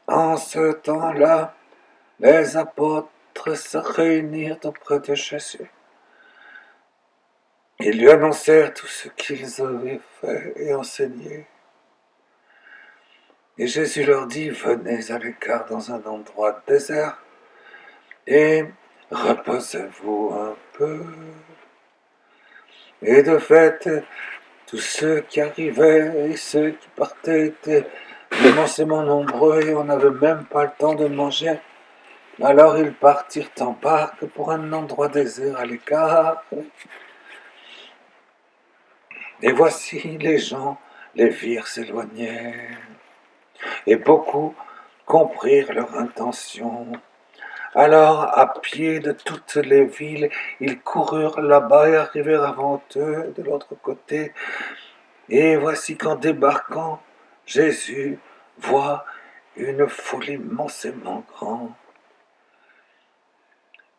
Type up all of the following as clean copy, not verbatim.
En ce temps-là, les apôtres se réunirent auprès de Jésus. Ils lui annoncèrent tout ce qu'ils avaient fait et enseigné. Et Jésus leur dit, venez à l'écart dans un endroit désert et reposez-vous un peu. Et de fait, tous ceux qui arrivaient et ceux qui partaient étaient immensément nombreux et on n'avait même pas le temps de manger. Alors ils partirent en barque pour un endroit désert à l'écart. Et voici les gens les virent s'éloigner. Et beaucoup comprirent leur intention. Alors, à pied de toutes les villes, ils coururent là-bas et arrivèrent avant eux de l'autre côté. Et voici qu'en débarquant, Jésus voit une foule immensément grande.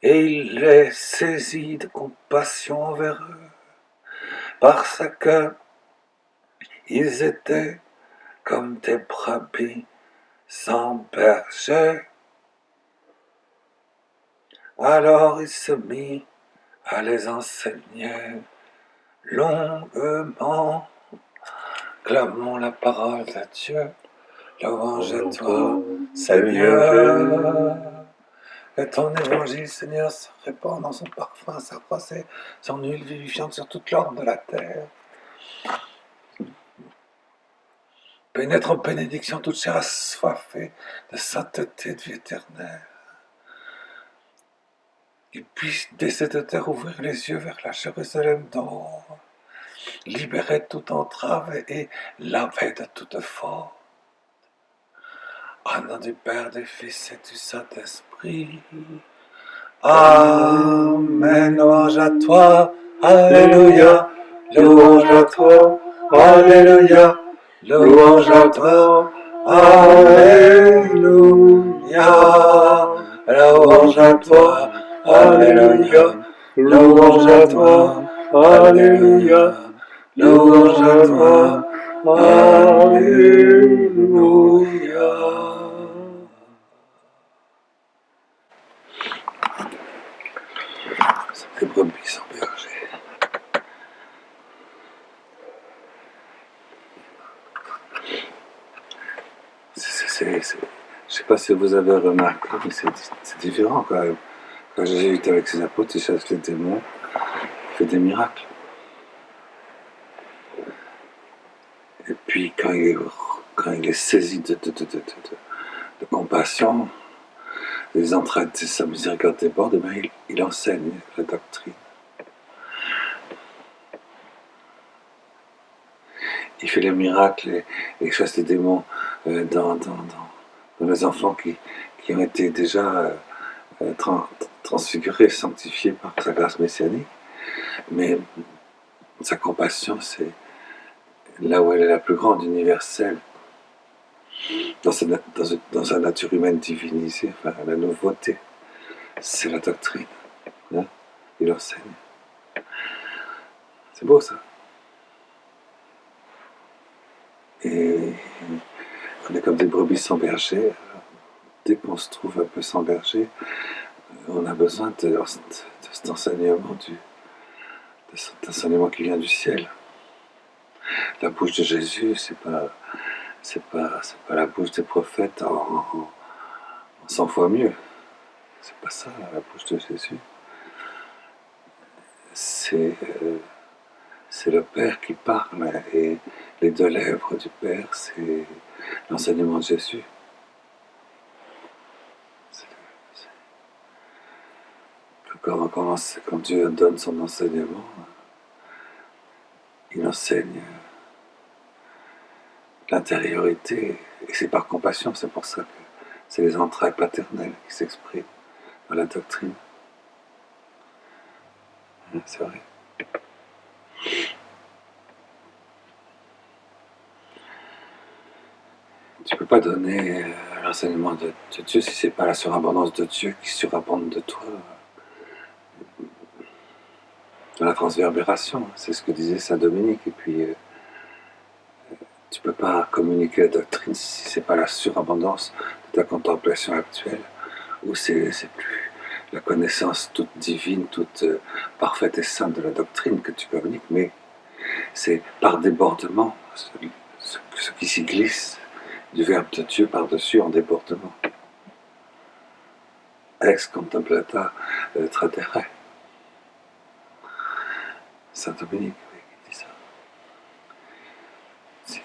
Et il les saisit de compassion envers eux, parce que ils étaient comme des brebis sans berger. Alors il se mit à les enseigner longuement. Clamons la parole de Dieu. Louange à toi, Seigneur. Que ton évangile, Seigneur, se répande dans son parfum, sa croissée, son huile vivifiante sur toute l'ordre de la terre. Pénètre en bénédiction toute chair assoiffée de sainteté, de vie éternelle. Qu'il puisse dès cette terre ouvrir les yeux vers la Jérusalem d'or, libérer de toute entrave et laver de toute faute. Au nom du Père, du Fils et du Saint-Esprit. Amen. Louange à toi. Alléluia. Louange à toi. Alléluia. Louange à toi. Alléluia. Louange à toi. Alléluia. Louange à toi. Alléluia. Louange à toi. Alléluia. Les brebis sans berger. Je ne sais pas si vous avez remarqué, mais c'est différent quand même. Quand Jésus était avec ses apôtres, il chasse les démons, il fait des miracles. Et puis quand il est saisi de compassion, les entrailles de sa miséricorde débordent, il enseigne la doctrine. Il fait les miracles et chasse les démons dans les enfants qui ont été déjà transfigurés, sanctifiés par sa grâce messianique. Mais sa compassion, c'est là où elle est la plus grande, universelle, dans sa nature humaine divinisée, enfin, la nouveauté. C'est la doctrine. Hein? Il enseigne. C'est beau ça. Et on est comme des brebis sans berger. Dès qu'on se trouve un peu sans berger, on a besoin de cet enseignement, de cet enseignement qui vient du ciel. La bouche de Jésus, c'est pas la bouche des prophètes en 100 fois mieux. C'est pas ça, la bouche de Jésus. C'est le Père qui parle, et les deux lèvres du Père, c'est l'enseignement de Jésus. Quand Dieu donne son enseignement, il enseigne l'intériorité, et c'est par compassion, c'est pour ça que c'est les entrailles paternelles qui s'expriment dans la doctrine. C'est vrai. Tu ne peux pas donner l'enseignement de Dieu si ce n'est pas la surabondance de Dieu qui surabonde de toi. Dans la transverbération, c'est ce que disait saint Dominique. Et puis, tu peux pas communiquer la doctrine si c'est pas la surabondance de ta contemplation actuelle, ou c'est plus la connaissance toute divine, toute parfaite et sainte de la doctrine que tu communiques, mais c'est par débordement, ce qui s'y glisse du Verbe de Dieu par-dessus en débordement. Ex contemplata tradere. Saint Dominique, oui, qui dit ça. C'est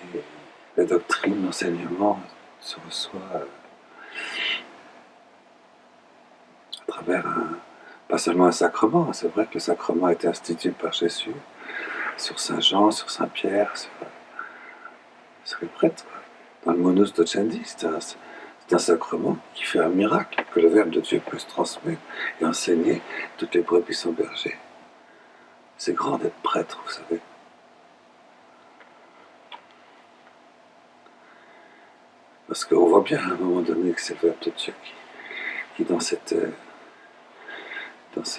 la doctrine, l'enseignement se reçoit à travers pas seulement un sacrement. C'est vrai que le sacrement a été institué par Jésus sur Saint Jean, sur Saint Pierre, sur les prêtres. Quoi. Dans le Monus Docendi, c'est un sacrement qui fait un miracle, que le Verbe de Dieu peut se transmettre et enseigner toutes les brebis sans berger. C'est grand d'être prêtre, vous savez. Parce qu'on voit bien à un moment donné que c'est le Verbe de Dieu qui dans ce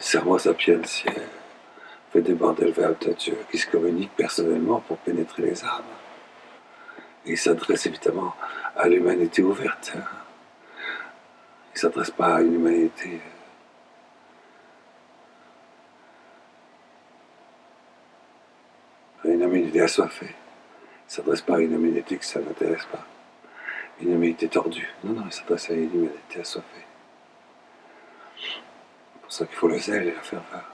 sermo sapientiae, fait déborder le Verbe de Dieu, qui se communique personnellement pour pénétrer les âmes. Et il s'adresse évidemment à l'humanité ouverte. Il ne s'adresse pas à une humanité assoiffée. Il ne s'adresse pas à une humanité que ça n'intéresse pas. Une humanité tordue. Non, non, il s'adresse à une humanité assoiffée. C'est pour ça qu'il faut le zèle et la ferveur.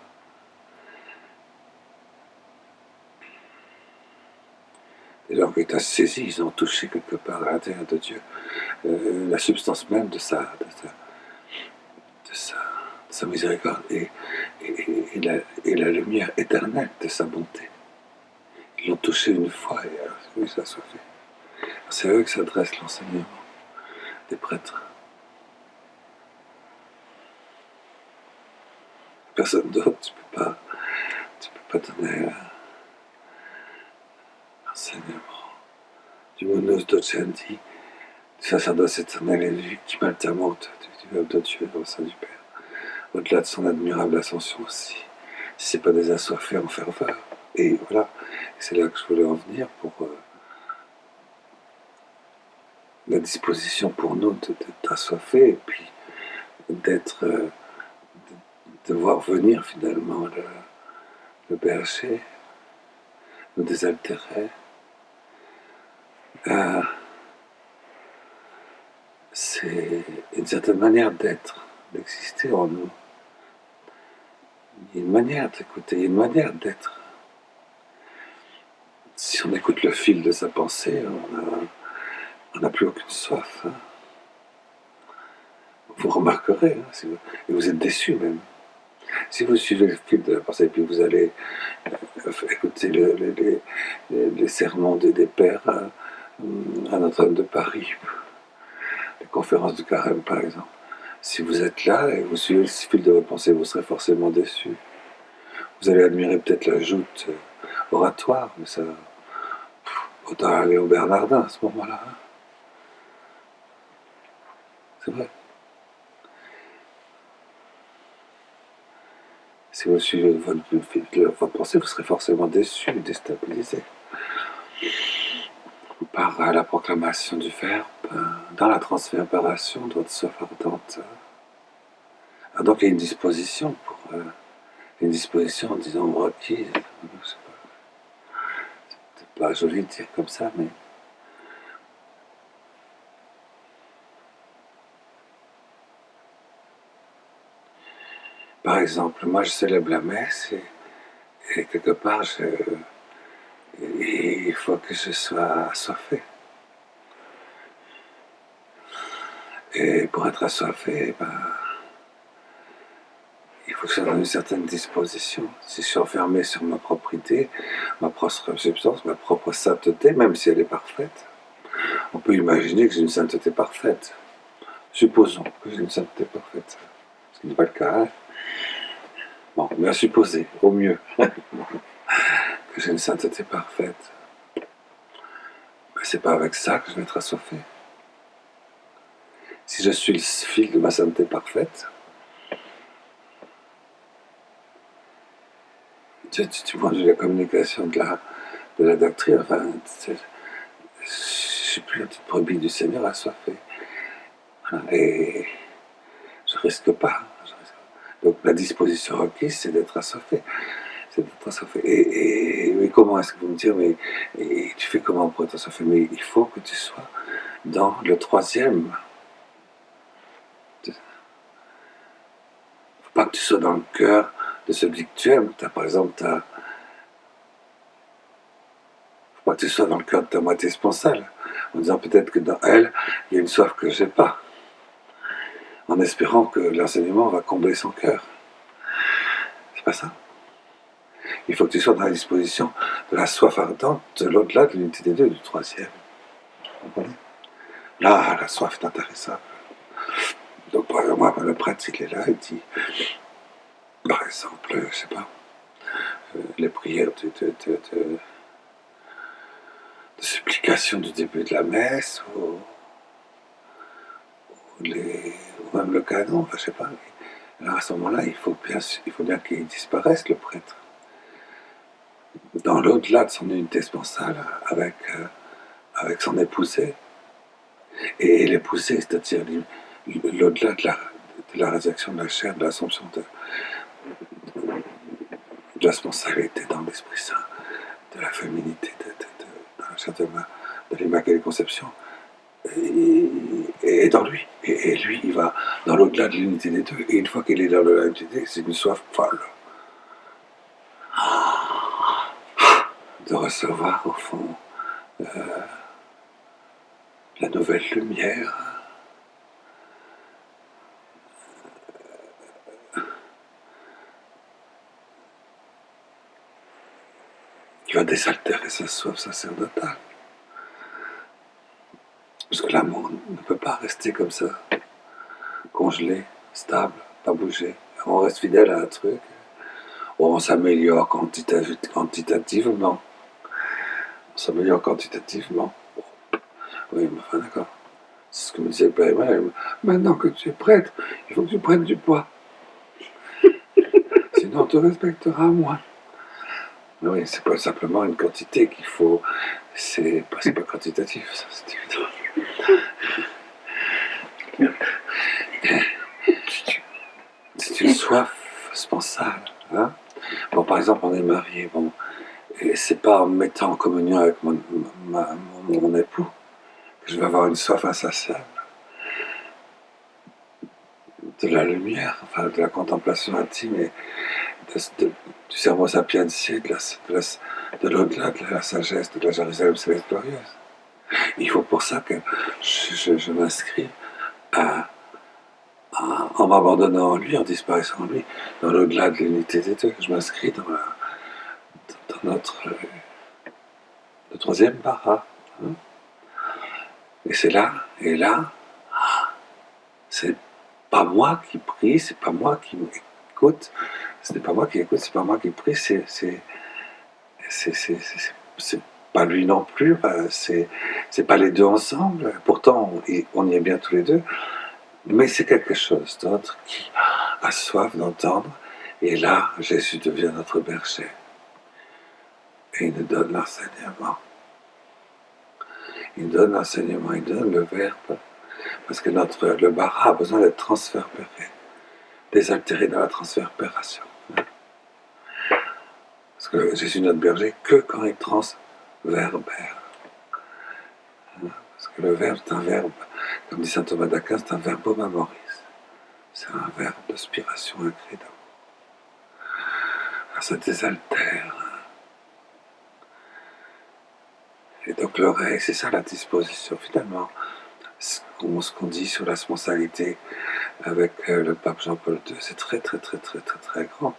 Et donc, ils ont saisi, ils ont touché quelque part à l'intérieur de Dieu la substance même de sa miséricorde et la lumière éternelle de sa bonté. Ils l'ont touché une fois et oui, ça soit fait. C'est à eux que s'adresse l'enseignement des prêtres. Personne d'autre, tu peux pas donner l'enseignement du Monus Docendi, du sacerdoce éternel élu qui maltamante du Verbe de Dieu dans le sein du Père, au-delà de son admirable ascension aussi, si c'est pas des assoiffés en ferveur. Et voilà, c'est là que je voulais en venir pour la disposition pour nous d'être assoiffés et puis d'être, de voir venir finalement le berger, nous désaltérer. C'est une certaine manière d'être, d'exister en nous. Il y a une manière d'écouter, il y a une manière d'être. Si on écoute le fil de sa pensée, on n'a plus aucune soif. Hein. Vous remarquerez, hein, et vous êtes déçus même. Si vous suivez le fil de la pensée, et puis vous allez écouter les sermons des pères à Notre-Dame de Paris, les conférences du Carême par exemple. Si vous êtes là et vous suivez le fil de votre pensée, vous serez forcément déçus. Vous allez admirer peut-être la joute oratoire, mais ça, autant aller au Bernardin à ce moment-là. Hein. C'est vrai. Si vous suivez votre pensée, vous serez forcément déçu, déstabilisé par la proclamation du Verbe, dans la transfiguration de votre soif ardente. Donc il y a une disposition une disposition, disons, requise. C'est pas joli de dire comme ça, mais par exemple, moi je célèbre la messe et quelque part il faut que je sois assoiffé. Et pour être assoiffé, il faut que je sois dans une certaine disposition. Si je suis enfermé sur ma propre idée, ma propre substance, ma propre sainteté, même si elle est parfaite, on peut imaginer que j'ai une sainteté parfaite. Supposons que j'ai une sainteté parfaite. Ce qui n'est pas le cas. Hein. Bon, mais à supposer, au mieux, que j'ai une sainteté parfaite. Mais c'est pas avec ça que je vais être assoiffé. Si je suis le fil de ma sainteté parfaite, du point de vue de la communication de la doctrine, enfin, suis plus la petite brebis du Seigneur assoiffée. Voilà. Et je risque pas. Donc la disposition requise, c'est d'être assoiffé. C'est d'être assoiffé. Mais comment est-ce que vous me dites, mais et tu fais comment pour être assoiffé? Mais il faut que tu sois dans le troisième. Il ne faut pas que tu sois dans le cœur de celui que tu aimes. Par exemple, il ne faut pas que tu sois dans le cœur de ta moitié sponsale, en disant peut-être que dans elle, il y a une soif que je n'ai pas, en espérant que l'enseignement va combler son cœur. C'est pas ça. Il faut que tu sois dans la disposition de la soif ardente de l'au-delà de l'unité des deux, du troisième. Vous comprenez? Là, la soif est intéressante. Donc, par exemple, moi, le prêtre, il est là, il dit, par exemple, je sais pas, les prières de supplication du début de la messe, ou même le canon, enfin, je sais pas. Alors à ce moment-là, il faut bien qu'il disparaisse, le prêtre, dans l'au-delà de son unité sponsale, avec son épousée. Et l'épousée, c'est-à-dire l'au-delà de la résurrection de la chair, de l'assomption de la sponsalité dans l'Esprit Saint, de la féminité dans la chair de l'Immaculée Conception, et dans lui. Et lui, il va dans l'au-delà de l'unité des deux. Et une fois qu'il est dans l'au-delà de l'unité, c'est une soif folle de recevoir, au fond, la nouvelle lumière qui va désaltérer sa soif sacerdotale. Parce que l'amour ne peut pas rester comme ça, congelé, stable, pas bouger. On reste fidèle à un truc, on s'améliore quantitativement. On s'améliore quantitativement. Oui, mais enfin d'accord. C'est ce que me disait le Père Emmanuel. Maintenant que tu es prêtre, il faut que tu prennes du poids. Sinon on te respectera moins. Mais oui, c'est pas simplement une quantité qu'il faut. C'est pas quantitatif, ça, c'est évident. C'est une soif sponsale. Hein. Bon, par exemple, on est marié. Bon, et c'est pas en me mettant en communion avec mon époux que je vais avoir une soif insatiable de la lumière, enfin de la contemplation intime et du sermo sapientiae, de l'au-delà, de la sagesse, de la Jérusalem céleste glorieuse. Il faut pour ça que je m'inscrive en m'abandonnant en lui, en disparaissant en lui, dans l'au-delà de l'unité des deux. Je m'inscris dans notre le troisième bara. Hein. Et c'est là, c'est pas moi qui prie, c'est pas moi qui m'écoute, c'est pas moi qui écoute, c'est pas moi qui prie, c'est pas lui non plus, c'est pas les deux ensemble, pourtant on y est bien tous les deux, mais c'est quelque chose d'autre qui a soif d'entendre, et là Jésus devient notre berger, et il nous donne l'enseignement. Il donne l'enseignement, il donne le verbe, parce que le bara a besoin d'être transverbéré, désaltéré dans la transverbération. Parce que Jésus notre berger que quand il transverbère. Parce que le verbe, c'est un verbe, comme dit saint Thomas d'Aquin, c'est un verbe memoris. C'est un verbe d'aspiration incrédable. Alors ça désaltère. Et donc l'oreille, c'est ça la disposition. Finalement, ce qu'on dit sur la sponsalité avec le pape Jean-Paul II, c'est très très très très très très grand.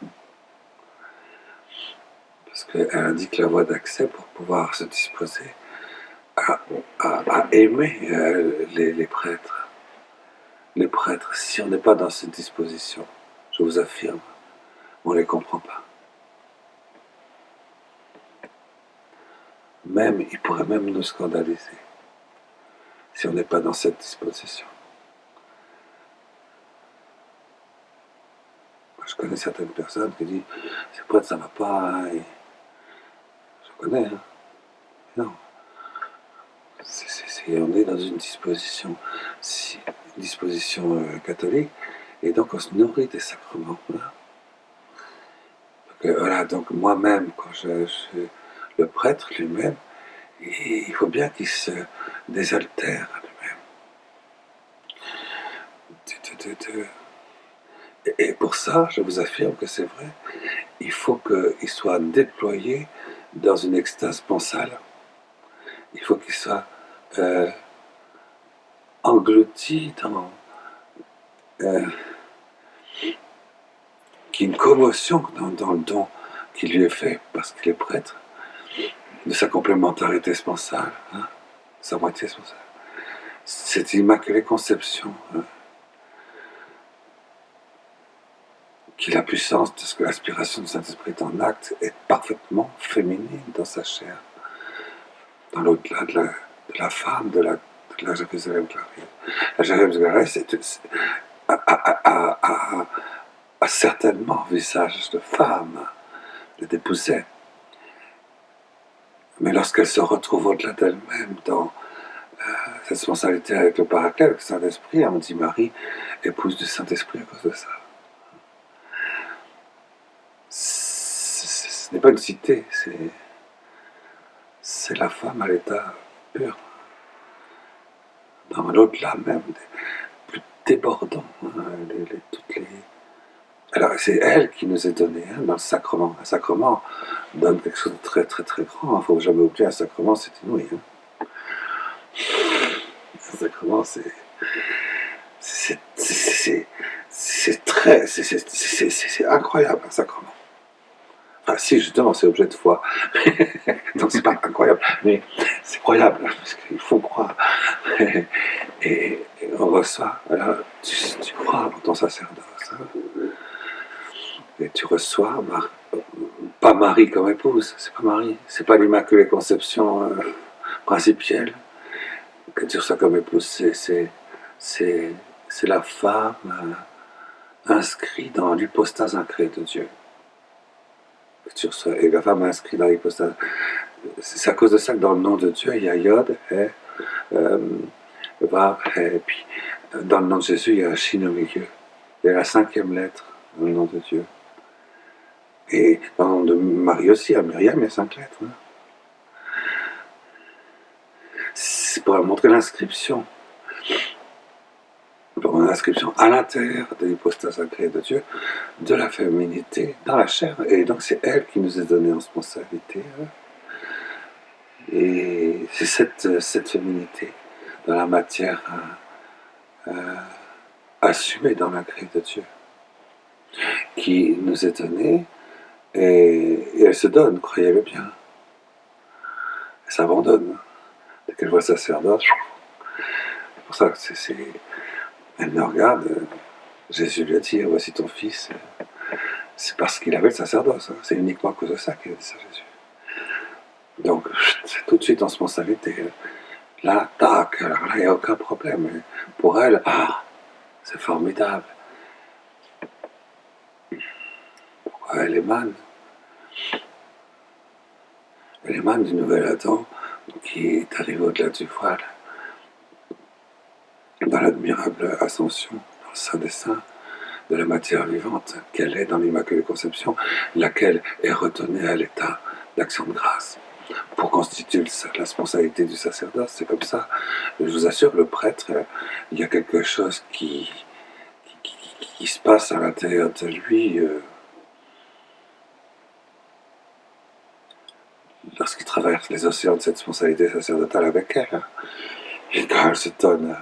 Parce qu'elle indique la voie d'accès pour pouvoir se disposer à aimer les prêtres. Les prêtres, si on n'est pas dans cette disposition, je vous affirme, on ne les comprend pas. Même, ils pourraient même nous scandaliser si on n'est pas dans cette disposition. Je connais certaines personnes qui disent « ces prêtres, ça ne va pas. Hein. » Je connais, hein. Non. On est dans une disposition catholique, et donc on se nourrit des sacrements. Voilà. Voilà, donc moi-même, quand le prêtre lui-même, il faut bien qu'il se désaltère lui-même. Et pour ça, je vous affirme que c'est vrai, il faut qu'il soit déployé dans une extase pensale. Il faut qu'il soit englouti dans... qu'il y ait une commotion dans le don qui lui est fait, parce qu'il est prêtre, de sa complémentarité sponsale, hein, sa moitié sponsale. Cette immaculée conception, hein, qui est la puissance de ce que l'aspiration du Saint-Esprit est en acte, est parfaitement féminine dans sa chair, dans l'au-delà de la femme, de la Jérusalem Clarisse. La Jérusalem Clarisse a certainement un visage de femme, d'épousette. Mais lorsqu'elle se retrouve au-delà d'elle-même dans cette sponsalité avec le Paraclet, avec le Saint-Esprit, on dit Marie, épouse du Saint-Esprit à cause de ça. Ce n'est pas une cité, c'est la femme à l'état pur, dans l'au-delà même, plus débordant. Hein, Alors c'est elle qui nous est donnée, hein, dans le sacrement. Un sacrement donne quelque chose de très très très grand. Il ne faut jamais oublier un sacrement, c'est inouï. Hein. Un sacrement, c'est incroyable, un sacrement. Enfin, si, justement, c'est objet de foi. Donc, c'est pas incroyable, mais c'est croyable, parce qu'il faut croire. Et on reçoit, alors, tu crois dans ton sacerdoce. Hein, et tu reçois, pas Marie comme épouse, c'est pas Marie, c'est pas l'Immaculée Conception principielle que tu reçois comme épouse, c'est la femme inscrite dans l'hypostase incrée de Dieu. Que tu reçois, et la femme inscrite dans l'hypostase. C'est à cause de ça que dans le nom de Dieu, il y a Yod, Vav, et puis dans le nom de Jésus, il y a un Shin au milieu. Il y a la 5e lettre dans le nom de Dieu. Et dans le nom de Marie aussi, à Myriam, il y a 5 lettres. Hein. C'est pour montrer l'inscription. Pour l'inscription à l'intérieur de l'hypostase sacrée de Dieu, de la féminité dans la chair. Et donc c'est elle qui nous est donnée en sponsalité. Hein. Et c'est cette féminité dans la matière assumée dans la grille de Dieu qui nous est donnée, et elle se donne, croyez-le bien. Elle s'abandonne. Dès qu'elle voit le sacerdoce, c'est pour ça que elle me regarde, Jésus lui a dit, voici ton fils. C'est parce qu'il avait le sacerdoce, hein. C'est uniquement à cause de ça qu'il a dit ça, Jésus. Donc, c'est tout de suite en sponsalité. Là, tac, alors là, il n'y a aucun problème. Pour elle, c'est formidable. Pourquoi elle émane du nouvel Adam qui est arrivé au-delà du voile, dans l'admirable ascension, dans le Saint des Saints, de la matière vivante qu'elle est dans l'Immaculée Conception, laquelle est redonnée à l'état d'action de grâce pour constituer la sponsalité du sacerdoce. C'est comme ça. Je vous assure, le prêtre, il y a quelque chose qui se passe à l'intérieur de lui lorsqu'il traverse les océans de cette sponsalité sacerdotale avec elle. Et quand elle se donne,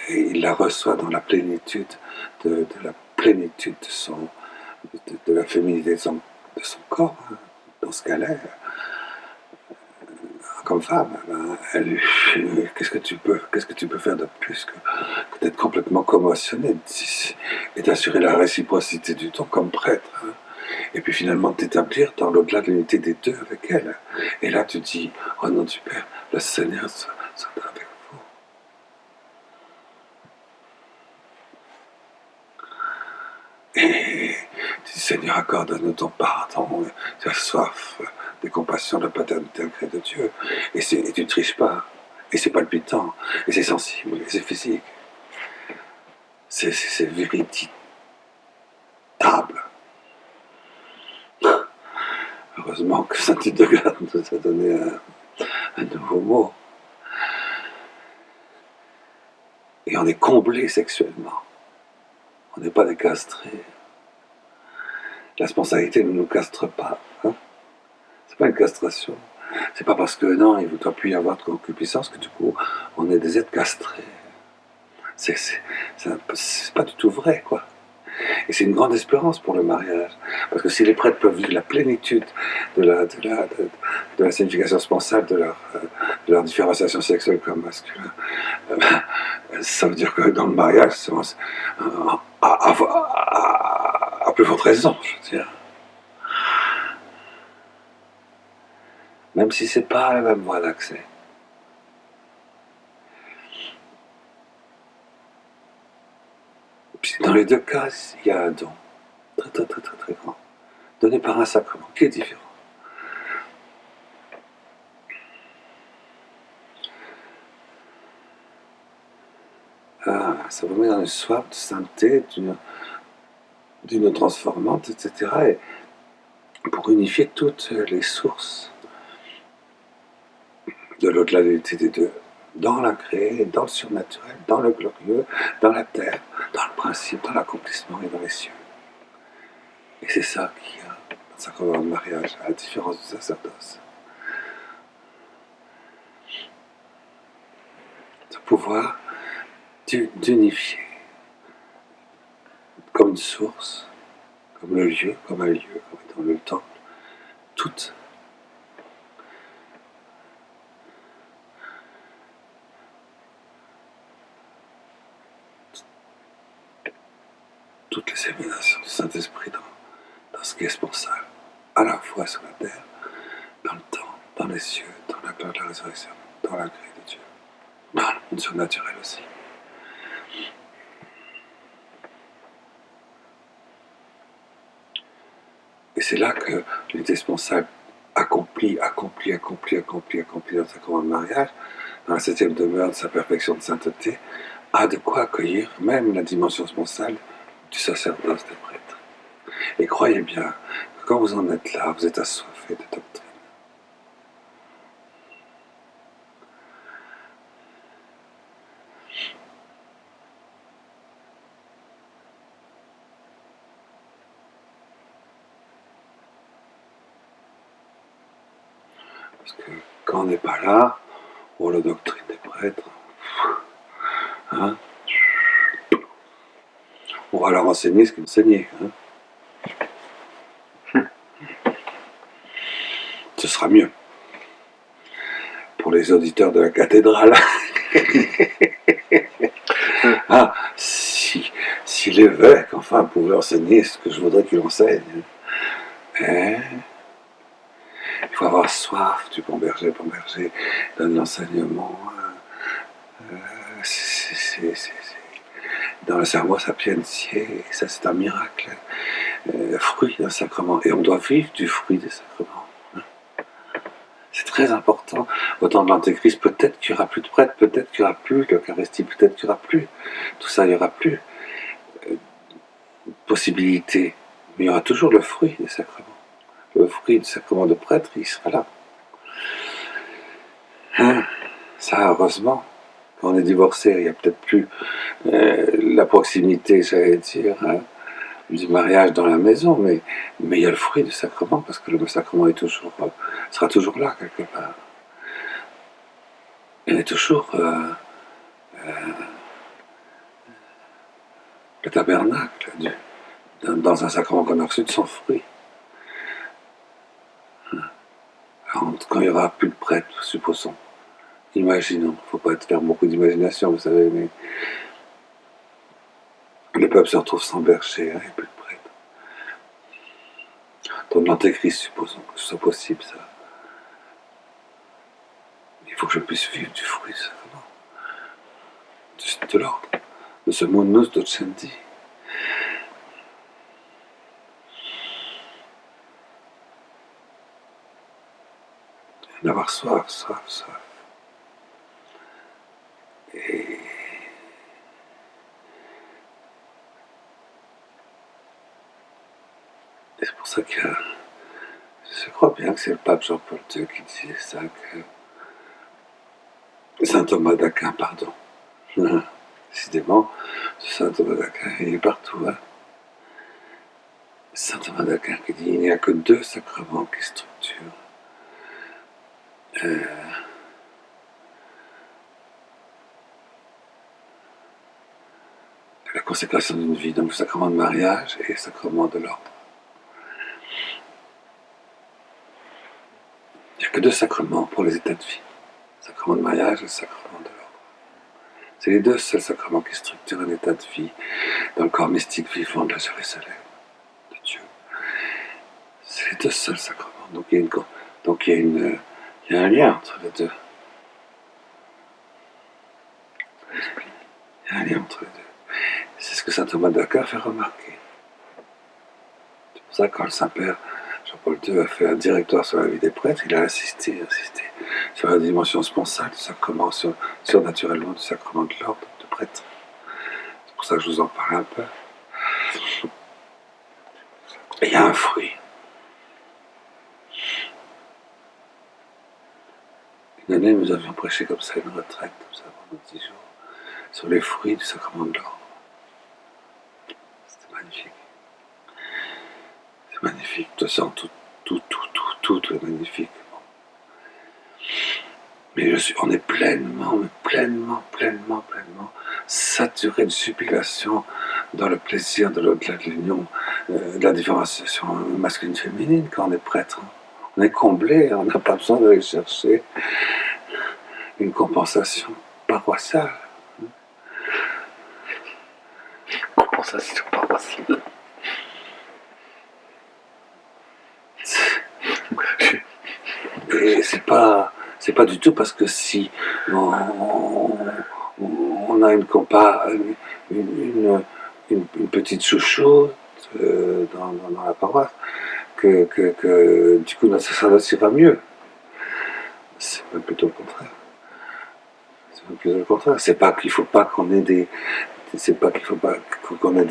il la reçoit dans la plénitude de la plénitude de la féminité de son corps, hein, dans ce qu'elle est. Comme femme, qu'est-ce que tu peux faire de plus que d'être complètement commotionné et d'assurer la réciprocité du don comme prêtre, hein, et puis finalement de t'établir dans l'au-delà de l'unité des deux avec elle. Et là tu dis, au nom du Père, le Seigneur soit avec vous. Et tu dis, Seigneur, encore, donne-nous ton pardon, tu as soif de compassion, de paternité, gré de Dieu. Et tu ne triches pas. Et c'est palpitant, et c'est sensible, et c'est physique. C'est véritable. Heureusement que Saint-Hildegarde nous a donné un nouveau mot. Et on est comblé sexuellement. On n'est pas des castrés. La spontanéité ne nous castre pas. Hein. C'est pas une castration. C'est pas parce que non, il ne doit plus y avoir de concupiscence que du coup, on est des êtres castrés. C'est pas du tout vrai, quoi. Et c'est une grande espérance pour le mariage. Parce que si les prêtres peuvent vivre la plénitude de la signification sponsale de leur différenciation sexuelle comme masculin, ça veut dire que dans le mariage, à plus forte raison, je veux dire. Même si c'est pas la même voie d'accès. Puis dans les deux cas, il y a un don très très très très très grand, donné par un sacrement qui est différent. Ah, ça vous met dans une soif de sainteté, d'une transformante, etc. Et pour unifier toutes les sources de l'au-delà de l'unité des deux, dans l'incréé, dans le surnaturel, dans le glorieux, dans la terre, dans le principe, dans l'accomplissement et dans les cieux. Et c'est ça qui a un sacrement de mariage, à la différence du sacerdoce. De pouvoir d'unifier comme une source, comme le lieu, comme un lieu, comme étant le temple, toutes les émanations du Saint-Esprit dans ce qui est sponsable, à la fois sur la terre, dans le temps, dans les cieux, dans la gloire de la résurrection, dans la grâce de Dieu, dans le monde surnaturel aussi. Et c'est là que l'unité sponsable accomplit dans sa commande de mariage, dans la septième demeure de sa perfection de sainteté, a de quoi accueillir même la dimension sponsale du sacerdoce des prêtres. Et croyez bien que quand vous en êtes là, vous êtes assoiffé de doctrine. Parce que quand on n'est pas là, oh, la doctrine des prêtres, hein, on va leur enseigner ce qu'ils enseignaient. Hein. Ce sera mieux pour les auditeurs de la cathédrale. Ah, si l'évêque, enfin, pouvait enseigner ce que je voudrais qu'il enseigne. Hein, il faut avoir soif du bon berger, donne l'enseignement. Dans le Sermo Sapientiae, ça c'est un miracle, fruit d'un sacrement. Et on doit vivre du fruit des sacrements. Hein. C'est très important. Au temps de l'Antéchrist, peut-être qu'il n'y aura plus de prêtres, peut-être qu'il n'y aura plus l'Eucharistie, peut-être qu'il n'y aura plus. Tout ça, il n'y aura plus. Possibilité. Mais il y aura toujours le fruit des sacrements. Le fruit du sacrement de prêtre, il sera là. Hein, ça, heureusement, quand on est divorcé, il n'y a peut-être plus la proximité, j'allais dire, hein, du mariage dans la maison, mais il y a le fruit du sacrement, parce que le sacrement est toujours, sera toujours là, quelque part. Il est toujours le tabernacle, dans un sacrement qu'on a reçu de son fruit. Quand il n'y aura plus de prêtres, supposons, imaginons, il ne faut pas faire beaucoup d'imagination, vous savez, mais le peuple se retrouve sans berger, hein, et plus de prêtres. Dans l'Antéchrist, supposons que ce soit possible, ça. Il faut que je puisse vivre du fruit, sacrement, de l'ordre, de ce munus docendi. d'avoir soif, soif, soif. Et c'est pour ça que je crois bien que c'est le pape Jean-Paul II qui disait ça, que saint Thomas d'Aquin, pardon. Décidément, saint Thomas d'Aquin, il est partout. Hein. Saint Thomas d'Aquin qui dit il n'y a que 2 sacrements qui structurent la consécration d'une vie, donc le sacrement de mariage et le sacrement de l'ordre. Il n'y a que 2 sacrements pour les états de vie, le sacrement de mariage et le sacrement de l'ordre. C'est les 2 seuls sacrements qui structurent un état de vie dans le corps mystique vivant de la Jérusalem, de Dieu. C'est les 2 seuls sacrements. Donc il y a un lien entre les deux. Il y a un lien entre les deux. C'est ce que saint Thomas d'Aquin fait remarquer. C'est pour ça que quand le Saint-Père Jean-Paul II a fait un directoire sur la vie des prêtres, il a insisté sur la dimension sponsale du sacrement, surnaturellement du sacrement de l'ordre de prêtre. C'est pour ça que je vous en parle un peu. Et il y a un fruit. Une année, nous avions prêché comme ça une retraite, comme ça, pendant 10 jours, sur les fruits du sacrement de l'ordre. C'était magnifique. C'est magnifique. De toute façon, tout est magnifique. Bon. Mais on est pleinement saturé de jubilation dans le plaisir de l'au-delà de l'union, de la différenciation masculine-féminine quand on est prêtre. On est comblé, on n'a pas besoin d'aller chercher une compensation paroissiale. Compensation paroissiale. Et c'est pas du tout parce que si on a une petite chouchoute dans la paroisse que du coup notre sacerdoce ira mieux. C'est même plutôt le contraire. C'est même plutôt le contraire. C'est pas qu'il faut pas qu'on ait des. C'est pas qu'il faut pas qu'on ait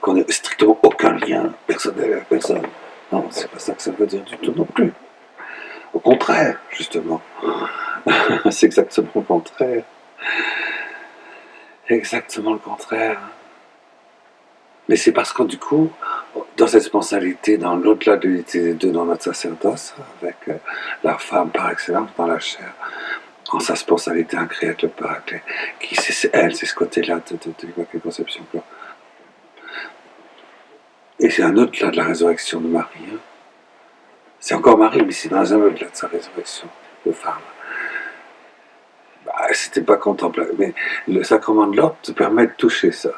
qu'on ait strictement aucun lien personnel avec personne. Non, c'est pas ça que ça veut dire du tout non plus. Au contraire, justement. C'est exactement le contraire. Exactement le contraire. Mais c'est parce que du coup, dans cette sponsalité, dans l'au-delà de l'unité des deux, dans notre sacerdoce, avec la femme par excellence dans la chair, en sa sponsalité incréée avec le Paraclet, qui c'est elle, c'est ce côté-là de l'Immaculée Conception. Et c'est un au-delà de la résurrection de Marie. Hein. C'est encore Marie, mais c'est dans un au-delà de sa résurrection de femme. Bah, c'était pas contemplable, mais le sacrement de l'ordre te permet de toucher ça.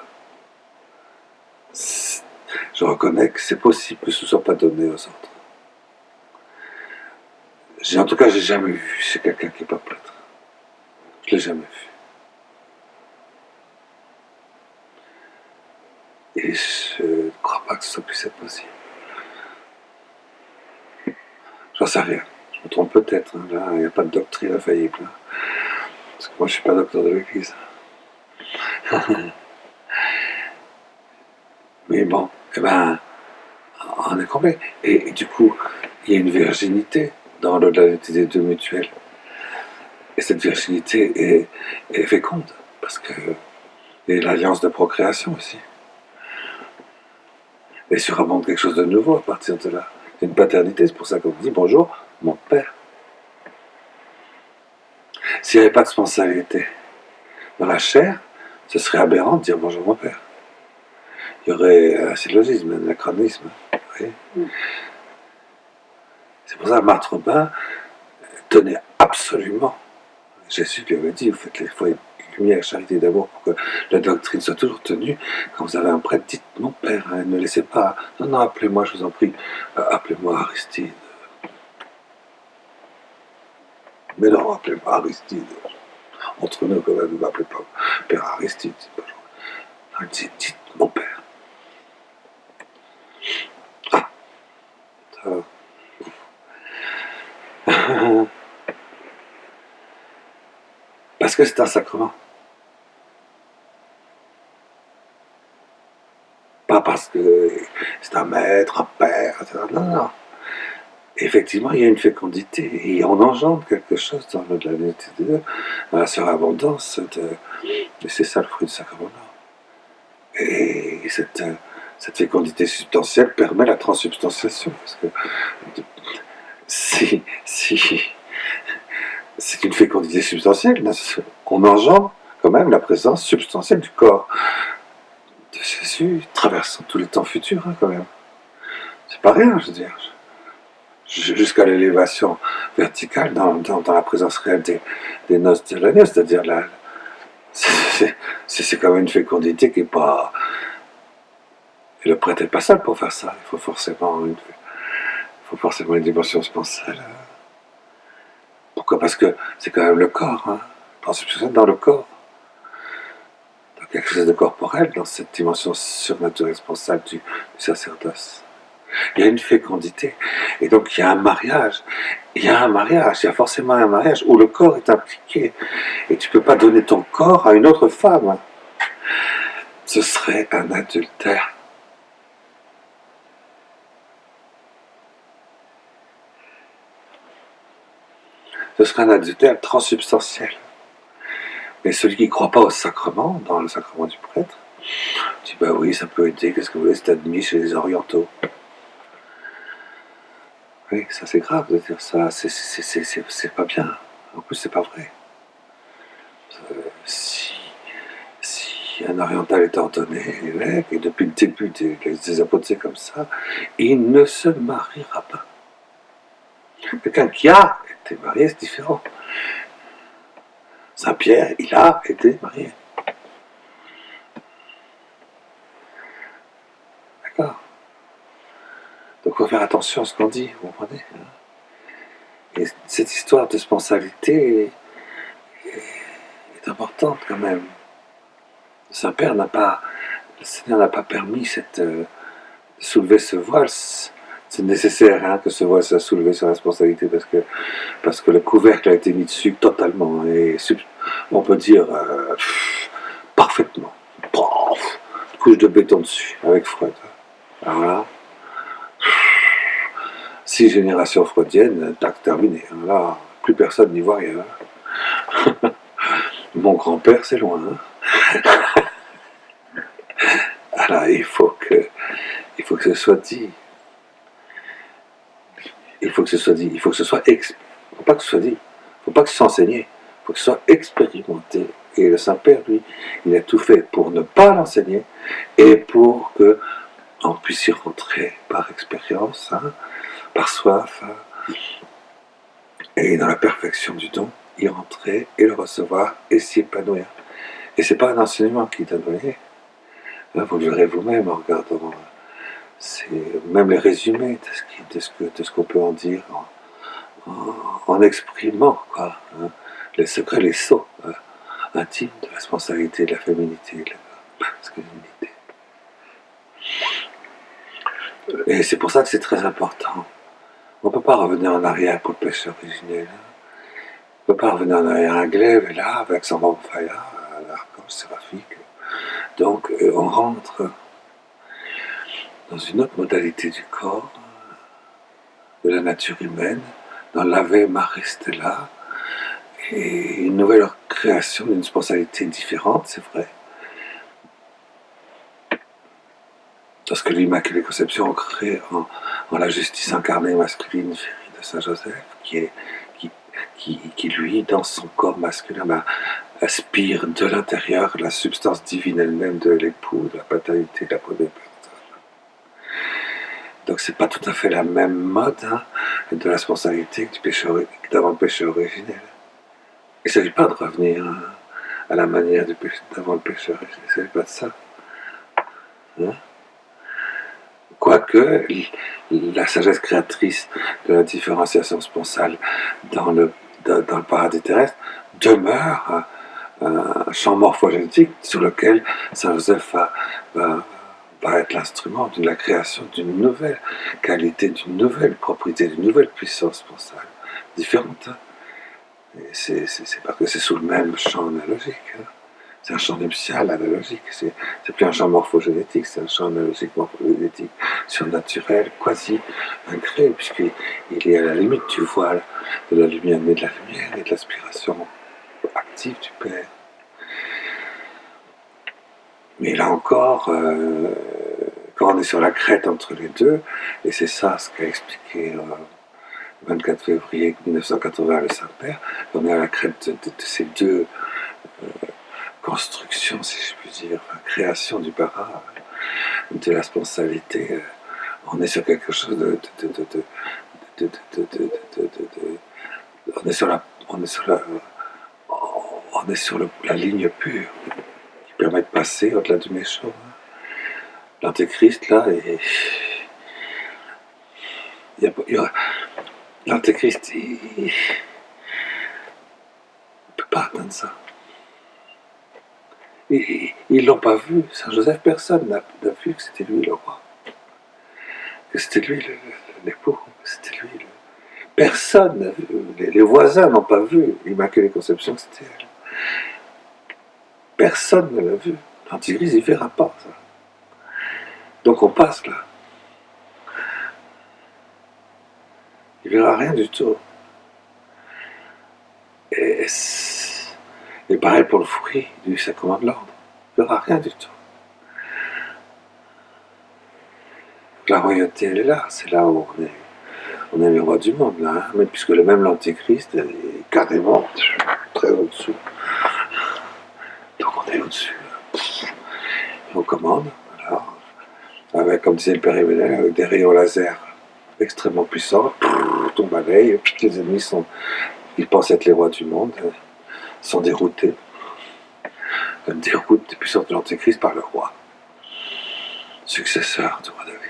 Je reconnais que c'est possible que ce ne soit pas donné aux autres. En tout cas, j'ai jamais vu chez quelqu'un qui n'est pas prêtre. Je l'ai jamais vu. Et je ne crois pas que ça puisse être possible. J'en sais rien. Je me trompe peut-être. Hein. Là, il n'y a pas de doctrine infaillible. Hein. Parce que moi, je ne suis pas docteur de l'Église. Mais bon, eh ben, on est complet. Et du coup, il y a une virginité dans l'au-delà des deux mutuelles. Et cette virginité est féconde, parce que il y a l'alliance de procréation aussi. Et surabonde quelque chose de nouveau à partir de là. Une paternité, c'est pour ça qu'on dit bonjour, mon père. S'il n'y avait pas de sponsalité dans la chair, ce serait aberrant de dire bonjour mon père. Il y aurait un syllogisme, un anachronisme. C'est pour ça que Marthe Robin tenait absolument. Jésus lui avait dit, vous faites les fois lumière, charité d'amour pour que la doctrine soit toujours tenue. Quand vous avez un prêtre, dites mon père, hein, ne laissez pas. Non, appelez-moi, je vous en prie. Appelez-moi Aristide. Mais non, appelez-moi Aristide. Entre nous, quand même, ne m'appelez pas Père Aristide. Non, dites mon père. Ah, que c'est un sacrement. Pas parce que c'est un maître, un père, etc. Non, non. Effectivement, il y a une fécondité et on engendre quelque chose dans la unité de Dieu, dans la surabondance. Et c'est ça le fruit du sacrement. Et cette fécondité substantielle permet la transsubstantiation. Parce que si c'est une fécondité substantielle, on engendre quand même la présence substantielle du corps de Jésus traversant tous les temps futurs, hein, quand même. C'est pas rien, je veux dire. Jusqu'à l'élévation verticale dans la présence réelle des noces de l'agneau, c'est-à-dire c'est quand même une fécondité qui n'est pas. Et le prêtre n'est pas seul pour faire ça. Il faut forcément une dimension spatiale. Pourquoi? Parce que c'est quand même le corps, hein, dans le corps. Donc il y a quelque chose de corporel dans cette dimension surnaturelle spatiale du sacerdoce. Il y a une fécondité. Et donc il y a un mariage. Il y a forcément un mariage où le corps est impliqué. Et tu ne peux pas donner ton corps à une autre femme. Ce serait un adultère. Ce serait un adultère transsubstantiel. Mais celui qui ne croit pas au sacrement, dans le sacrement du prêtre, dit bah oui, ça peut aider, qu'est-ce que vous voulez, c'est admis chez les orientaux. Oui, ça c'est grave de dire ça, c'est pas bien. En plus, c'est pas vrai. Si un oriental est ordonné évêque, et depuis le début des apôtres, c'est comme ça, il ne se mariera pas. Quelqu'un qui a été marié, c'est différent. Saint-Pierre, il a été marié. D'accord? Donc il faut faire attention à ce qu'on dit, vous comprenez? Et cette histoire de sponsalité est importante quand même. Saint-Père le Seigneur n'a pas permis de soulever ce voile. C'est nécessaire hein, que ce voile soit soulevé sur la responsabilité parce que le couvercle a été mis dessus totalement et on peut dire parfaitement. Couche de béton dessus avec Freud. Alors là, 6 générations freudiennes, tac, terminé. Là, plus personne n'y voit rien. Mon grand-père, c'est loin. Alors, il faut que ce soit dit. Il faut que ce soit dit. Il faut que ce soit faut pas que ce soit dit. Il ne faut pas que ce soit enseigné. Il faut que ce soit expérimenté. Et le Saint-Père, lui, il a tout fait pour ne pas l'enseigner et pour qu'on puisse y rentrer par expérience, hein, par soif, hein, et dans la perfection du don, y rentrer et le recevoir et s'y épanouir. Et c'est pas un enseignement qui est donné. Vous le verrez vous-même en regardant même les résumés de ce qu'on peut en dire en exprimant quoi, hein, les secrets, les sceaux intimes de la responsabilité, de la féminité, de la masculinité. Et c'est pour ça que c'est très important. On ne peut pas revenir en arrière pour le péché originel. On ne peut pas revenir en arrière à Glaive, et là, avec son Ramphaïa, l'archange séraphique. Donc, on rentre dans une autre modalité du corps, de la nature humaine, dans l'Ave Maristella, et une nouvelle création d'une sponsalité différente, c'est vrai. Parce que l'Immaculée Conception crée en la justice incarnée masculine de Saint Joseph, qui lui, dans son corps masculin, aspire de l'intérieur la substance divine elle-même de l'époux, de la paternité, de la première personne. Donc c'est pas tout à fait la même mode hein, de la sponsalité que d'avant le péché originel. Il ne s'agit pas de revenir hein, à la manière d'avant le péché originel, il ne s'agit pas de ça. Hein? Quoique la sagesse créatrice de la différenciation sponsale dans le paradis terrestre demeure un champ morphogénétique sur lequel Saint Joseph va être l'instrument de la création d'une nouvelle qualité, d'une nouvelle propriété, d'une nouvelle puissance sponsale, différente. Et c'est parce que c'est sous le même champ analogique. Hein. C'est un champ nuptial analogique. C'est plus un champ morphogénétique, c'est un champ analogique morphogénétique, surnaturel, quasi incréé, puisqu'il est à la limite du voile de la lumière, mais de la lumière et de l'aspiration active du Père. Mais là encore, quand on est sur la crête entre les deux, et c'est ça ce qu'a expliqué le 24 février 1980 le Saint-Père, on est à la crête de ces deux constructions, si je puis dire, enfin, création du bara, de la spontanéité. On est sur quelque chose on est sur la ligne pure qui permet de passer au-delà du méchant. L'antéchrist là, l'antéchrist, il ne peut pas atteindre ça. Ils ne l'ont pas vu. Saint Joseph, personne n'a vu que c'était lui le roi, que c'était lui l'époux, que c'était lui le... Personne n'a vu. Les voisins n'ont pas vu l'Immaculée Conception, que c'était elle. Personne ne l'a vu. L'Antichrist, il ne verra pas ça. Donc on passe là. Il ne verra rien du tout. Et pareil pour le fruit du sacrement de l'ordre. Il ne verra rien du tout. La royauté, elle est là. C'est là où on est les rois du monde, là. Hein. Mais puisque même l'Antéchrist est carrément très au-dessous. Donc on est au-dessus. On commande, alors, avec, comme disait le Père Emmanuel, avec des rayons laser extrêmement puissants, on balaye, les ennemis ils pensent être les rois du monde, sont déroutés. On déroute des puissances de l'Antéchrist par le roi, successeur du roi David.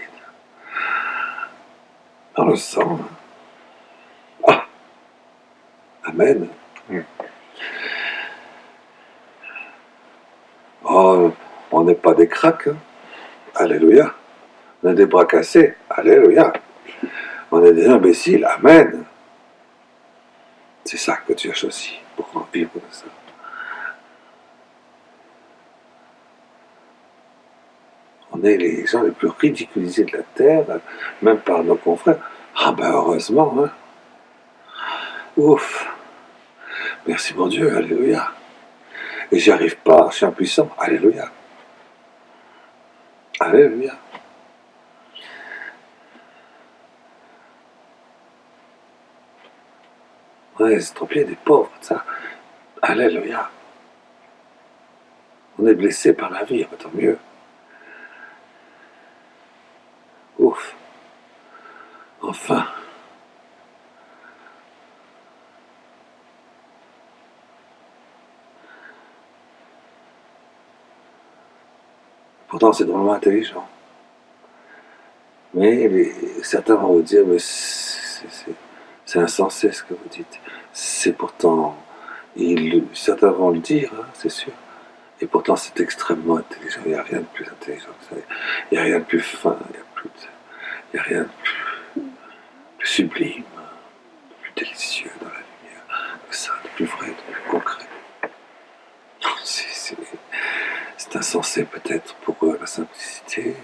Dans le sang. Ah, Amen. Oh, on n'est pas des cracks. Hein. Alléluia. On a des bras cassés. Alléluia. On est des imbéciles. Amen. C'est ça que tu as choisi pour en vivre de ça. On est les gens les plus ridiculisés de la terre, même par nos confrères. Ah ben heureusement, hein. Ouf. Merci mon Dieu, alléluia. Et j'y arrive pas, je suis impuissant, alléluia. Alléluia. On est estropiés des pauvres, ça. Alléluia. On est blessé par la vie, tant mieux. Ouf. Enfin. Pourtant, c'est drôlement intelligent. Mais certains vont vous dire, mais c'est insensé ce que vous dites. C'est pourtant, certains vont le dire, hein, c'est sûr. Et pourtant, c'est extrêmement intelligent. Il n'y a rien de plus intelligent que ça. Il n'y a rien de plus fin, il n'y a rien de plus sublime, de plus délicieux dans la lumière que ça, de plus vrai, de plus concret. C'est insensé peut-être pour la simplicité,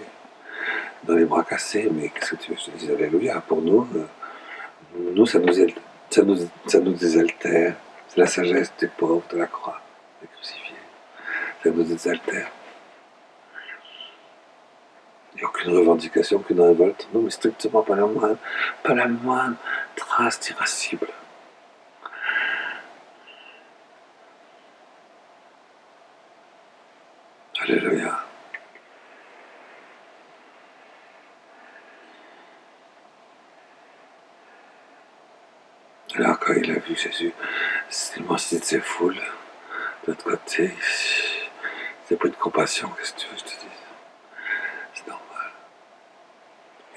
dans les bras cassés, mais qu'est-ce que tu veux, je te dis alléluia, pour nous, ça nous désaltère, c'est la sagesse des pauvres, de la croix, des crucifiés, ça nous désaltère. Il n'y a aucune revendication, aucune révolte, non, mais strictement pas la moindre trace d'irascible. Alléluia. Alors quand il a vu Jésus, l'immensité de ses foules, de l'autre côté, il a pris de compassion, qu'est-ce que tu veux que je te dise? C'est normal.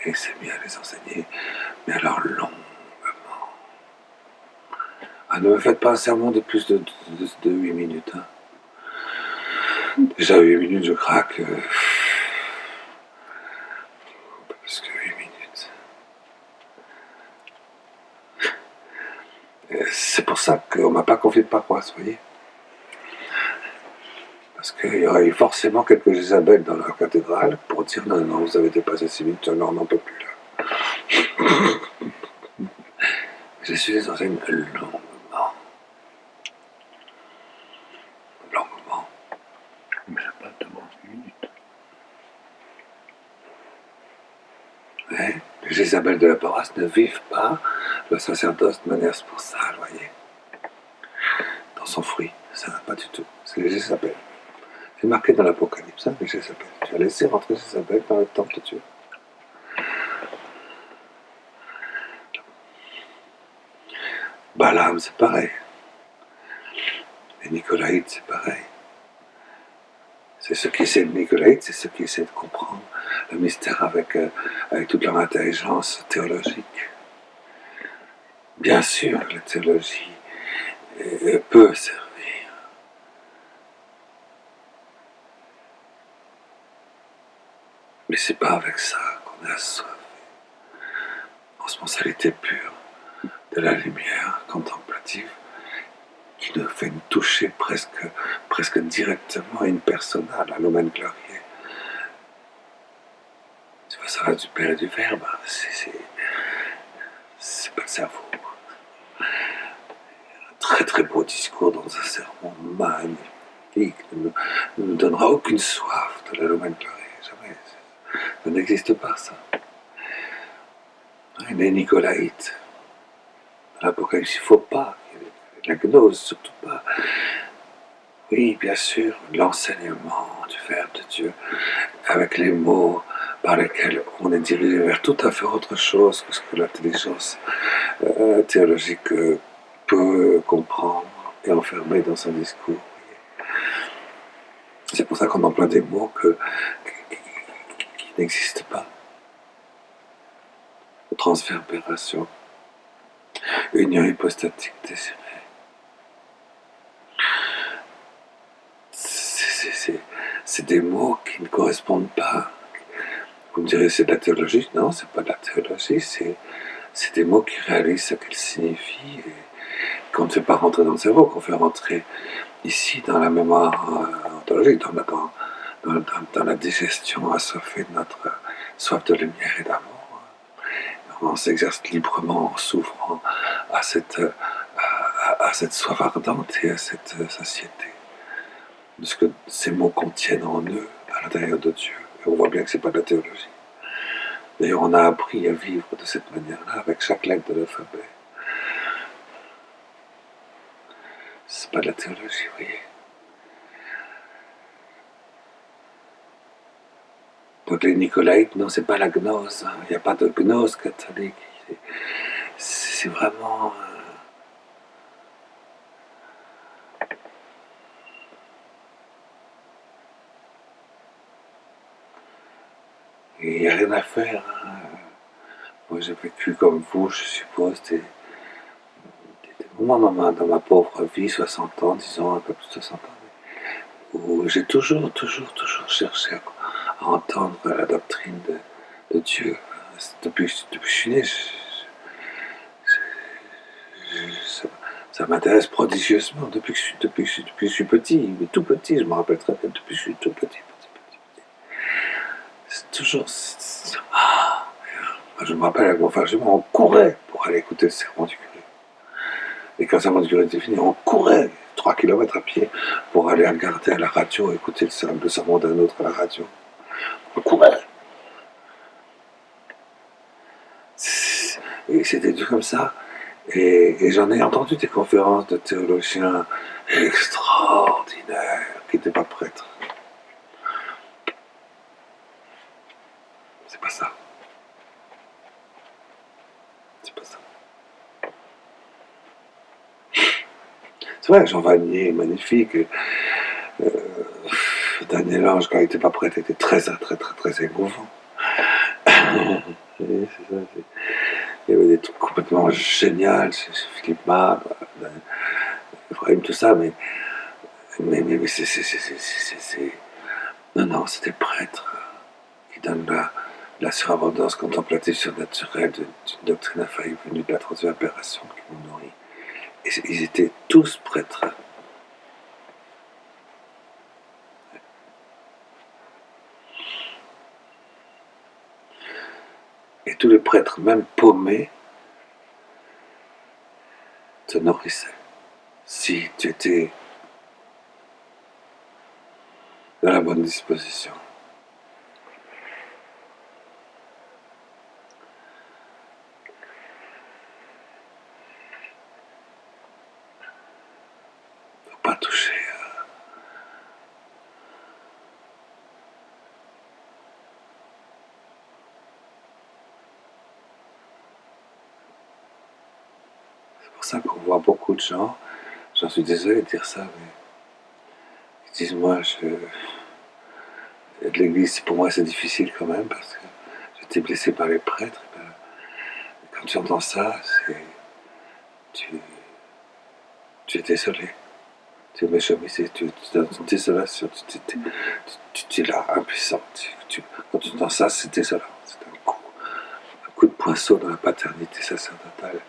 Et il s'est mis à les enseigner, mais alors longuement. Ah, ne me faites pas un sermon de plus de 8 minutes. Hein. Déjà 8 minutes, je craque. Plus que 8 minutes. C'est pour ça qu'on m'a pas confié de paroisse, vous voyez. Parce qu'il y aurait eu forcément quelques Isabelle dans la cathédrale pour dire non, non, vous avez dépassé 6 minutes, non, on n'en peut plus là. Je suis les enseignes longuement. Longuement. Mais ça pas demande 1 minute. Ouais. Les Isabelle de la paroisse ne vivent pas le sacerdoce de manière sponsale, vous voyez. Dans son fruit, ça va pas du tout. C'est les Isabelle. C'est marqué dans l'Apocalypse, hein, les Jézabel. Tu as laissé rentrer Jézabel dans le temple de Dieu. Balaam, c'est pareil. Les Nicolaïtes, c'est pareil. C'est ceux qui essaient de Nicolaïtes, c'est ceux qui essaient de comprendre le mystère avec toute leur intelligence théologique. Bien sûr, la théologie peut servir. Mais c'est pas avec ça qu'on est assoiffé. En sponsalité pure de la lumière contemplative qui nous fait nous toucher presque directement une personne, la Lumen Gloriae. Ça va du Père et du Verbe, c'est pas le cerveau. Un très très beau discours dans un sermon magnifique ne nous donnera aucune soif de la Lumen Gloriae, jamais. Ça n'existe pas, ça. Les Nicolaïtes, dans l'Apocalypse, il ne faut pas, la gnose surtout pas. Oui, bien sûr, l'enseignement du Verbe de Dieu, avec les mots par lesquels on est dirigé vers tout à fait autre chose que ce que l'intelligence théologique peut comprendre et enfermer dans son discours. C'est pour ça qu'on emploie des mots qui n'existent pas. Transverbération, union hypostatique désirée. C'est des mots qui ne correspondent pas. Vous me direz, c'est de la théologie? Non, c'est pas de la théologie, c'est des mots qui réalisent ce qu'ils signifient et qu'on ne fait pas rentrer dans le cerveau, qu'on fait rentrer ici dans la mémoire ontologique, dans la digestion assoiffée de notre soif de lumière et d'amour. On s'exerce librement en s'ouvrant à cette soif ardente et à cette satiété de ce que ces mots contiennent en eux à l'intérieur de Dieu. Et on voit bien que ce n'est pas de la théologie. D'ailleurs, on a appris à vivre de cette manière-là avec chaque lettre de l'alphabet. C'est pas de la théologie, vous voyez. Donc les Nicolaïtes, non, c'est pas la gnose. Il n'y a pas de gnose catholique. C'est vraiment... Il n'y a rien à faire. Hein. Moi, j'ai vécu comme vous, je suppose, des moments dans ma pauvre vie, 60 ans, disons, un peu plus de 60 ans, où j'ai toujours cherché à entendre la doctrine de Dieu. Depuis que je suis né, ça m'intéresse prodigieusement depuis que je suis petit, mais tout petit, je me rappelle très bien, depuis que je suis tout petit. C'est toujours... Je me rappelle avec mon frère, on courait pour aller écouter le sermon du curé. Et quand le sermon du curé était fini, on courait 3 kilomètres à pied pour aller regarder à la radio, écouter le sermon d'un autre à la radio. On courait. Et c'était tout comme ça. Et j'en ai entendu des conférences de théologiens extraordinaires qui n'étaient pas prêtres. C'est pas ça. C'est pas ça. C'est vrai, Jean Vanier est magnifique. Daniel Ange, quand il n'était pas prêt, était très émouvant. C'est ça, il y avait des trucs complètement géniaux chez Philippe Marbre, Ephraim, tout ça, mais c'est... Non, c'est des prêtres qui donnent la surabondance contemplative surnaturelle d'une doctrine infaillible venue de la transverbération qui nous nourrit Ils étaient tous prêtres. Et tous les prêtres, même paumés, te nourrissaient. Si tu étais dans la bonne disposition. Faut pas toucher. C'est pour ça qu'on voit beaucoup de gens, j'en suis désolé de dire ça, mais ils disent moi, l'église pour moi c'est difficile quand même parce que j'étais blessé par les prêtres. Ben, quand tu entends ça, tu es désolé. Tu es méchant, tu es dans une désolation, tu es là, impuissant. Quand tu entends ça, c'est désolant. C'est un coup de poinçon dans la paternité sacerdotale.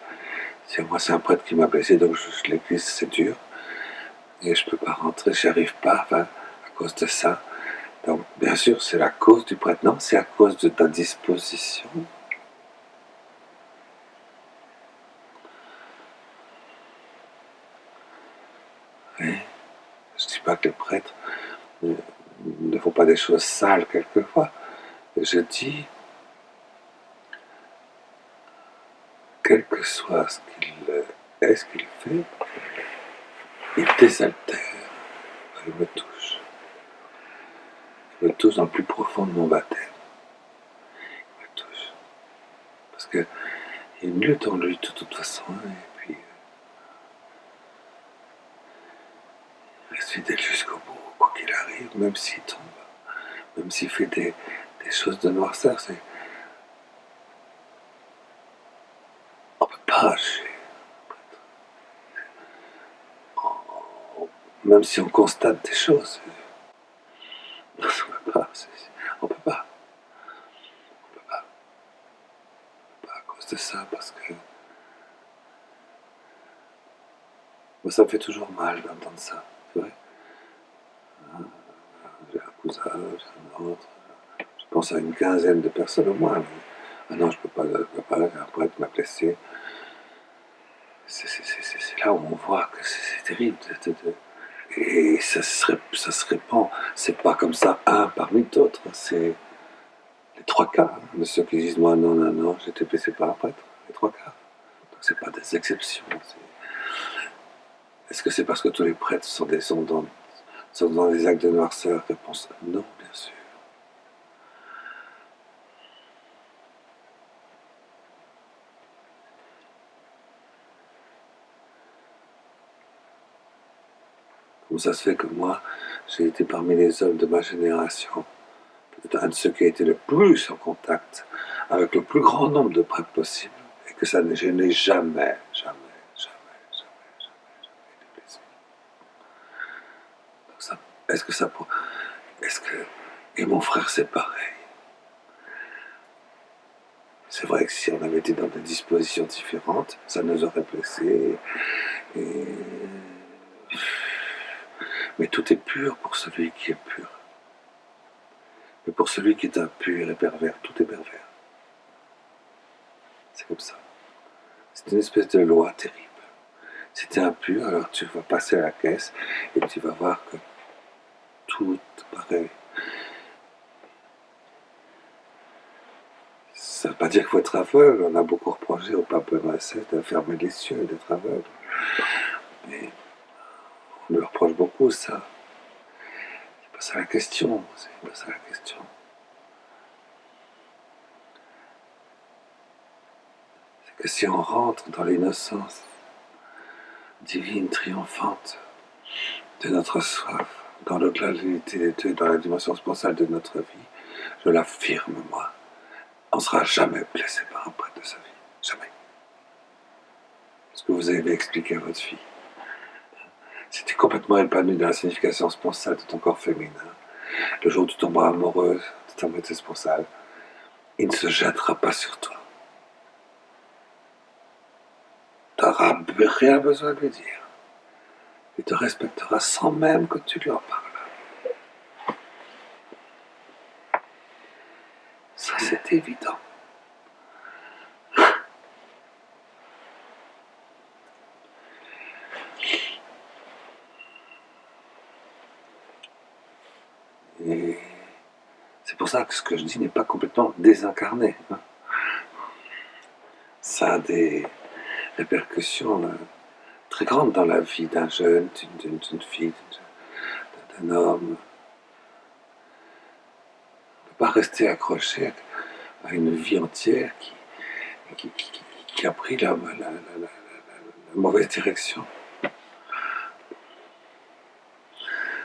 Moi, c'est un prêtre qui m'a blessé, donc l'église, c'est dur. Et je ne peux pas rentrer, j'y arrive pas, enfin, à cause de ça. Donc, bien sûr, c'est la cause du prêtre. Non, c'est à cause de ta disposition. Oui. Je ne dis pas que les prêtres ne font pas des choses sales quelquefois. Je dis, quel que soit ce qu'il est, ce qu'il fait, il désaltère. Il me touche. Il me touche dans le plus profond de mon baptême. Il me touche. Parce qu'il y a une lutte en lui de toute façon. Et puis, il reste fidèle jusqu'au bout, quoi qu'il arrive, même s'il tombe. Même s'il fait des choses de noirceur. On ne peut pas lâcher. Même si on constate des choses. On ne peut pas. On ne peut pas. On peut pas. Pas à cause de ça, parce que moi, ça me fait toujours mal d'entendre ça, c'est vrai. J'ai un cousin, j'ai un autre, je pense à une quinzaine de personnes au moins. Ah non, je ne peux pas, un prêtre m'a blessé. C'est là où on voit que c'est terrible. Et ça se répand. C'est pas comme ça un parmi d'autres. C'est les trois quarts de ceux qui disent moi non, j'ai été blessé par un prêtre. Les trois quarts. Donc c'est pas des exceptions. Est-ce que c'est parce que tous les prêtres sont dans des actes de noirceur? Réponse non, bien sûr. Comment ça se fait que moi, j'ai été parmi les hommes de ma génération, peut-être un de ceux qui a été le plus en contact avec le plus grand nombre de prêtres possible, et que je n'ai jamais été blessé. Donc ça, est-ce que, et mon frère c'est pareil. C'est vrai que si on avait été dans des dispositions différentes, ça nous aurait blessés. Mais tout est pur pour celui qui est pur. Mais pour celui qui est impur et pervers, tout est pervers. C'est comme ça. C'est une espèce de loi terrible. Si tu es impur, alors tu vas passer à la caisse et tu vas voir que tout pareil. Ça ne veut pas dire qu'il faut être aveugle. On a beaucoup reproché au pape Benoît XVI de fermer les cieux et d'être aveugle. Mais on lui reproche beaucoup ça. C'est pas ça la question. C'est pas ça la question. C'est que si on rentre dans l'innocence divine, triomphante de notre soif, dans l'au-delà de l'unité des deux, dans la dimension spatiale de notre vie, je l'affirme, moi, on ne sera jamais blessé par un prêtre de sa vie. Jamais. Ce que vous avez expliqué à votre fille. Si tu es complètement épanoui dans la signification sponsale de ton corps féminin, le jour où tu tomberas amoureuse de ta moitié sponsale, il ne se jettera pas sur toi. Tu n'auras rien besoin de lui dire. Il te respectera sans même que tu lui en parles. Ça, c'est évident. Et c'est pour ça que ce que je dis n'est pas complètement désincarné. Ça a des répercussions très grandes dans la vie d'un jeune, d'une fille, d'un homme. On ne peut pas rester accroché à une vie entière qui a pris la mauvaise direction. Il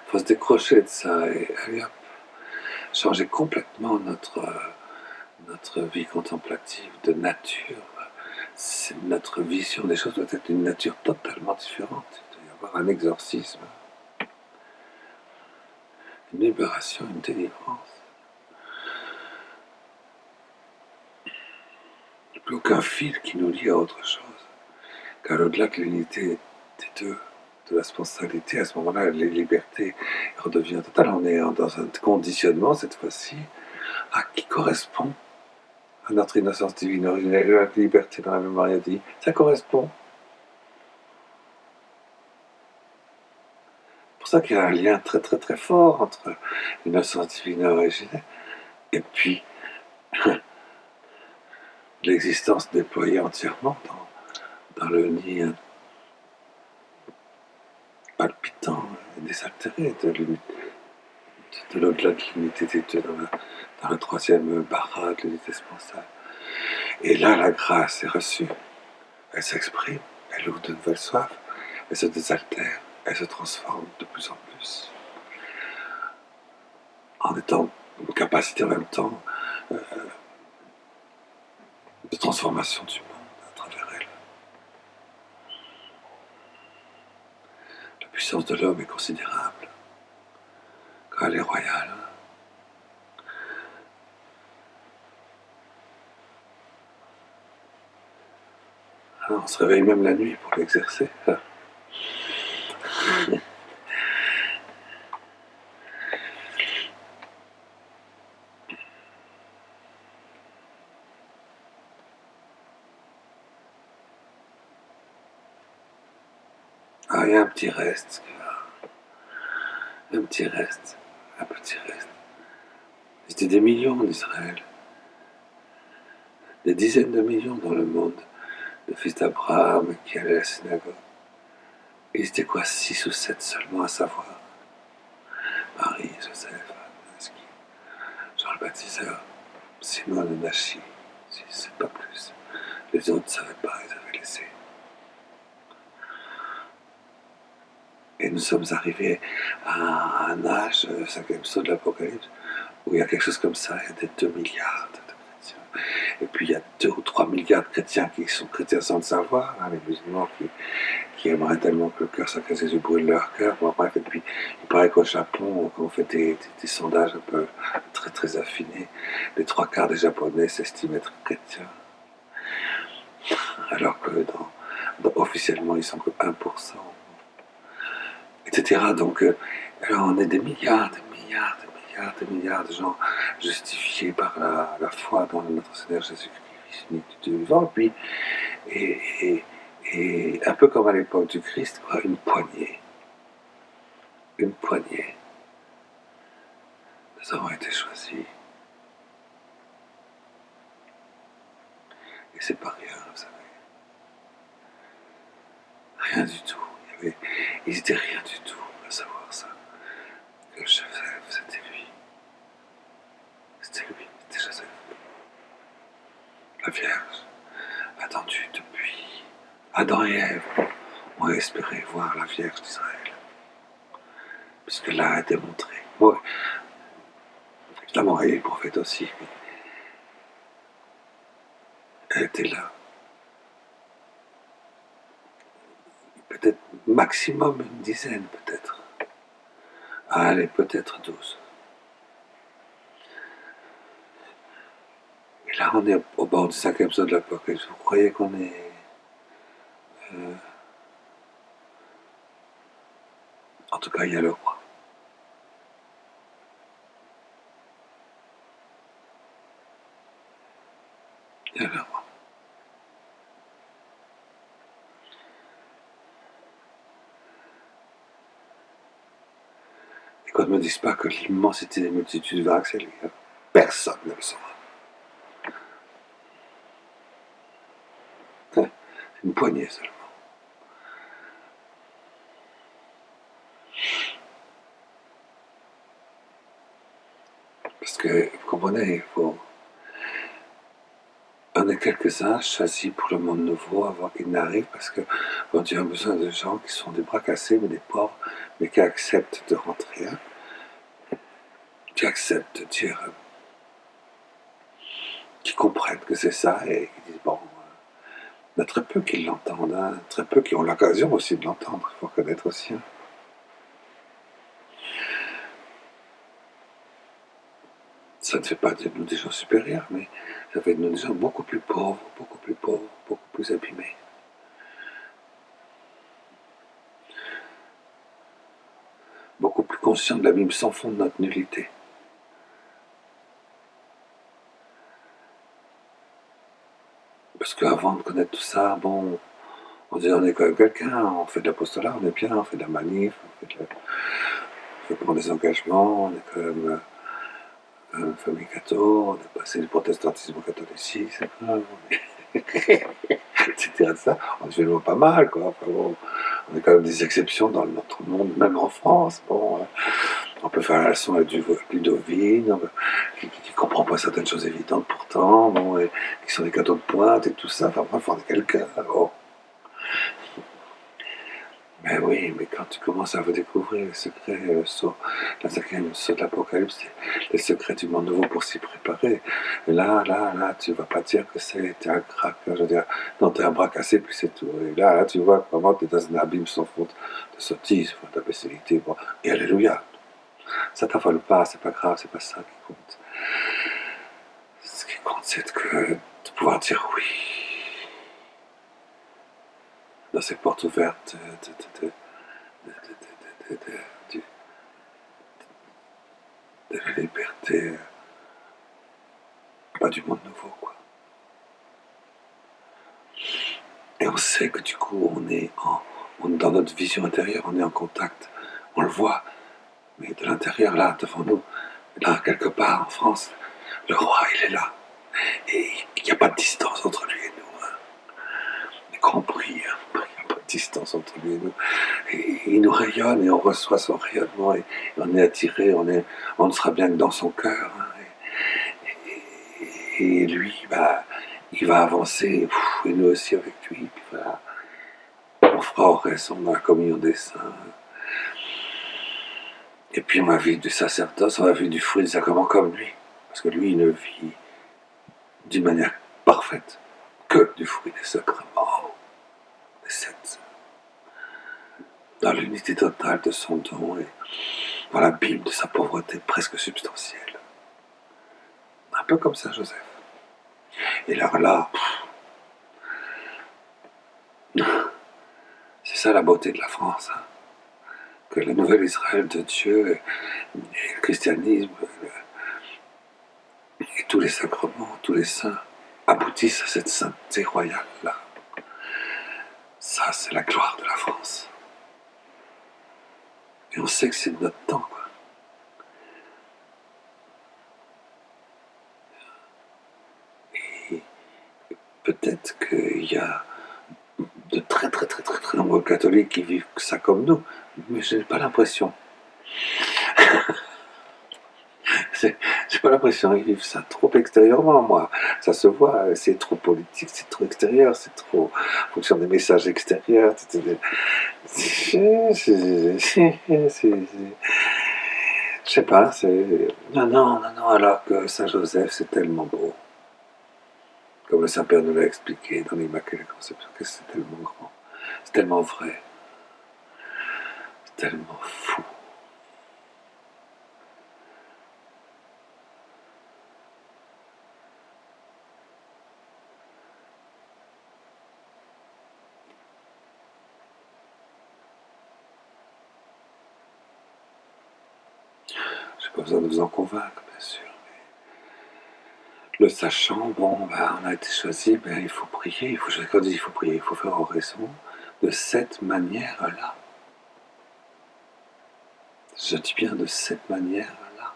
faut se décrocher de ça et aller changer complètement notre vie contemplative de nature. Notre vision des choses doit être d'une nature totalement différente. Il doit y avoir un exorcisme, une libération, une délivrance. Il n'y a plus aucun fil qui nous lie à autre chose. Car au-delà de l'unité des deux, de la spontanéité, à ce moment-là, la liberté redevient totale. On est dans un conditionnement, cette fois-ci, qui correspond à notre innocence divine originelle, la liberté dans la mémoire dit. Ça correspond. C'est pour ça qu'il y a un lien très très très fort entre l'innocence divine originelle et puis l'existence déployée entièrement dans le nid palpitant et désaltéré de l'au-delà de l'unité des deux dans la troisième barra de l'unité sponsale. Et là, la grâce est reçue. Elle s'exprime, elle ouvre de nouvelles soifs, elle se désaltère, elle se transforme de plus en plus. En étant une capacité en même temps de transformation du monde à travers elle. La puissance de l'homme est considérable quand elle est royale. Alors, on se réveille même la nuit pour l'exercer. Ah, il y a un petit reste. Un petit reste. Un petit reste. C'était des millions d'Israël. Des dizaines de millions dans le monde de fils d'Abraham qui allaient à la synagogue. Ils étaient quoi, 6 ou 7 seulement à savoir. Marie, Joseph, Jean le Baptiseur, Simon le Nachi, si c'est pas plus. Les autres ne savaient pas, ils avaient laissé. Et nous sommes arrivés à un âge, 5e saut de l'Apocalypse, où il y a quelque chose comme ça, il y a des 2 milliards de chrétiens. Et puis il y a 2 ou 3 milliards de chrétiens qui sont chrétiens sans le savoir, les musulmans qui aimeraient tellement que le cœur sacré Jésus brûle leur cœur. Bon, bref, et puis il paraît qu'au Japon, quand on fait des sondages un peu très très affinés, les 3 quarts des Japonais s'estiment être chrétiens. Alors que officiellement ils sont que 1%. Etc. Donc, alors on est des milliards de gens justifiés par la foi dans notre Seigneur Jésus-Christ, fils du vivant, puis, et un peu comme à l'époque du Christ, quoi, une poignée. Nous avons été choisis. Et c'est pas rien, vous savez. Rien du tout. Ils étaient rien du tout à savoir ça. Que Joseph, c'était lui. C'était Joseph. La Vierge, attendue depuis Adam et Ève, ont espéré voir la Vierge d'Israël. Puisque là a démontré. Ouais. Évidemment, et les prophètes aussi. Mais elle était là. Peut-être maximum une dizaine, peut-être. Allez, peut-être 12. Et là, on est au bord du 5e saut de l'Apocalypse. Vous croyez qu'on est cas, il y a le roi. Il y a le roi. Et qu'on ne me dise pas que l'immensité des multitudes va accélérer. Personne ne le saura. Une poignée seulement. Parce que, vous comprenez, on est quelques-uns choisis pour le monde nouveau avant qu'il n'arrive, parce que bon, Dieu a besoin de gens qui sont des bras cassés, mais des pauvres, mais qui acceptent de rentrer, hein, qui acceptent de dire, qui comprennent que c'est ça, et qui disent, bon, il y en a très peu qui l'entendent, hein, très peu qui ont l'occasion aussi de l'entendre, il faut reconnaître aussi. Hein. Ça ne fait pas de nous des gens supérieurs, mais ça fait de nous des gens beaucoup plus pauvres, beaucoup plus abîmés. Beaucoup plus conscients de l'abîme sans fond de notre nullité. Parce qu'avant de connaître tout ça, bon, on dit on est quand même quelqu'un, on fait de l'apostolat, on est bien, on fait de la manif, on prend des engagements, on est quand même une famille catho, on est passé du protestantisme au catholicisme, etc. On est finalement pas mal, quoi. Enfin, bon, on est quand même des exceptions dans notre monde, même en France. Bon, on peut faire la leçon à Ludovine, qui ne comprend pas certaines choses évidentes pourtant, bon, et qui sont des cadeaux de pointe et tout ça. Enfin bref, on est quelqu'un. Oh. Mais oui, mais quand tu commences à découvrir les secrets, la cinquième saut de l'Apocalypse, les secrets du monde nouveau pour s'y préparer, et là, tu vas pas dire que t'es un crack, je veux dire, non, t'es un bras cassé, puis c'est tout. Et là, tu vois vraiment t'es dans un abîme sans fond de sottise, d'imbécilité, bon, et alléluia. Ça t'affole pas, c'est pas grave, c'est pas ça qui compte. Ce qui compte, c'est de pouvoir dire oui. Dans ces portes ouvertes de, de la liberté, pas du monde nouveau, quoi. Et on sait que du coup, dans notre vision intérieure, on est en contact, on le voit, mais de l'intérieur, là, devant nous, là, quelque part en France, le roi, il est là. Et il n'y a pas de distance entre lui et nous. Hein. Y compris, hein, il n'y a pas de distance entre lui et nous. Et il nous rayonne et on reçoit son rayonnement et on est attiré, on ne sera bien que dans son cœur. Hein. Et lui, bah, il va avancer, et nous aussi avec lui. Puis voilà. On fera au reste, on a la communion des saints. Et puis on va vivre du sacerdoce, on va vivre du fruit des sacrements comme lui. Parce que lui, il ne vit d'une manière parfaite que du fruit des sacrements, des sept. Dans l'unité totale de son don et dans l'abîme de sa pauvreté presque substantielle. Un peu comme Saint Joseph. Et alors là, c'est ça la beauté de la France. Hein. Que le nouvel Israël de Dieu et le christianisme et tous les sacrements, tous les saints aboutissent à cette sainteté royale-là. Ça, c'est la gloire de la France. Et on sait que c'est de notre temps, quoi. Et peut-être qu'il y a de très nombreux catholiques qui vivent ça comme nous, mais je n'ai pas l'impression. J'ai pas l'impression qu'ils vivent ça trop extérieurement, moi. Ça se voit, c'est trop politique, c'est trop extérieur, c'est trop en fonction des messages extérieurs. Je sais pas, c'est. Non, alors que Saint-Joseph, c'est tellement beau. Comme le Saint-Père nous l'a expliqué dans l'Immaculée Conception, que c'est tellement grand, c'est tellement vrai, c'est tellement fou. pas besoin de vous en convaincre, bien sûr. Le sachant, bon, ben, on a été choisi, ben, il faut prier. Quand je dis il faut prier, il faut faire oraison de cette manière-là. Je dis bien de cette manière-là.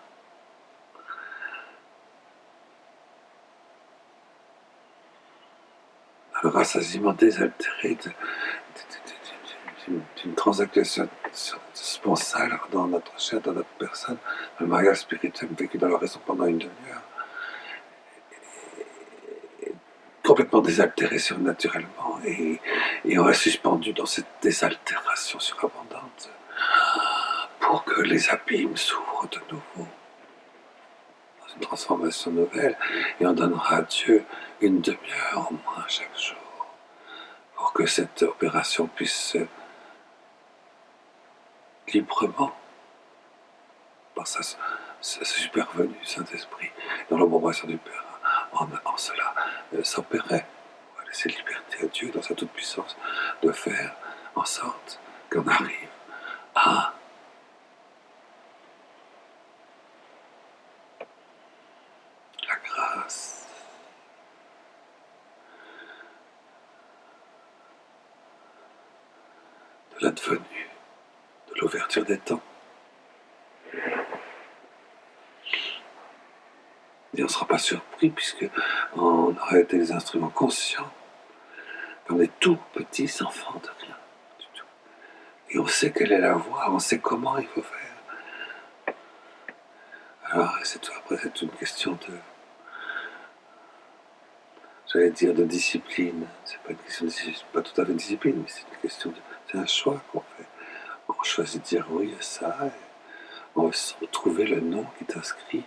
Le rassasiement désaltéré d'une transaction sponsale dans notre chair, dans notre personne, le mariage spirituel vécu dans la raison pendant une demi-heure, complètement désaltéré surnaturellement, et on est suspendu dans cette désaltération surabondante pour que les abîmes s'ouvrent de nouveau dans une transformation nouvelle, et on donnera à Dieu une demi-heure au moins chaque jour pour que cette opération puisse librement, par sa supervenue, Saint-Esprit, dans l'obéissance du Père, en cela, s'opérait. On va laisser liberté à Dieu dans sa toute-puissance de faire en sorte qu'on arrive à la grâce de l'advenu, de l'ouverture des temps. Et on ne sera pas surpris puisqu'on aura été des instruments conscients, comme des tout petits enfants de rien du tout. Et on sait quelle est la voie, on sait comment il faut faire. Alors après c'est une question de, j'allais dire, de discipline. C'est pas une question de discipline, pas tout à fait de discipline, mais c'est une question de, c'est un choix qu'on fait. On choisit de dire oui à ça, et on va retrouver le nom qui est inscrit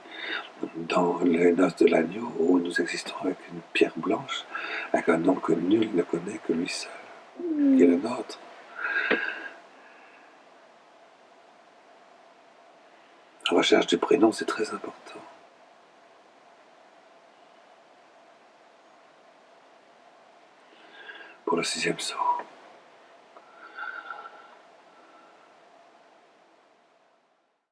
dans les noces de l'agneau, où nous existons avec une pierre blanche, avec un nom que nul ne connaît que lui seul, qui est le nôtre. La recherche du prénom, c'est très important. Pour le 6e psaume.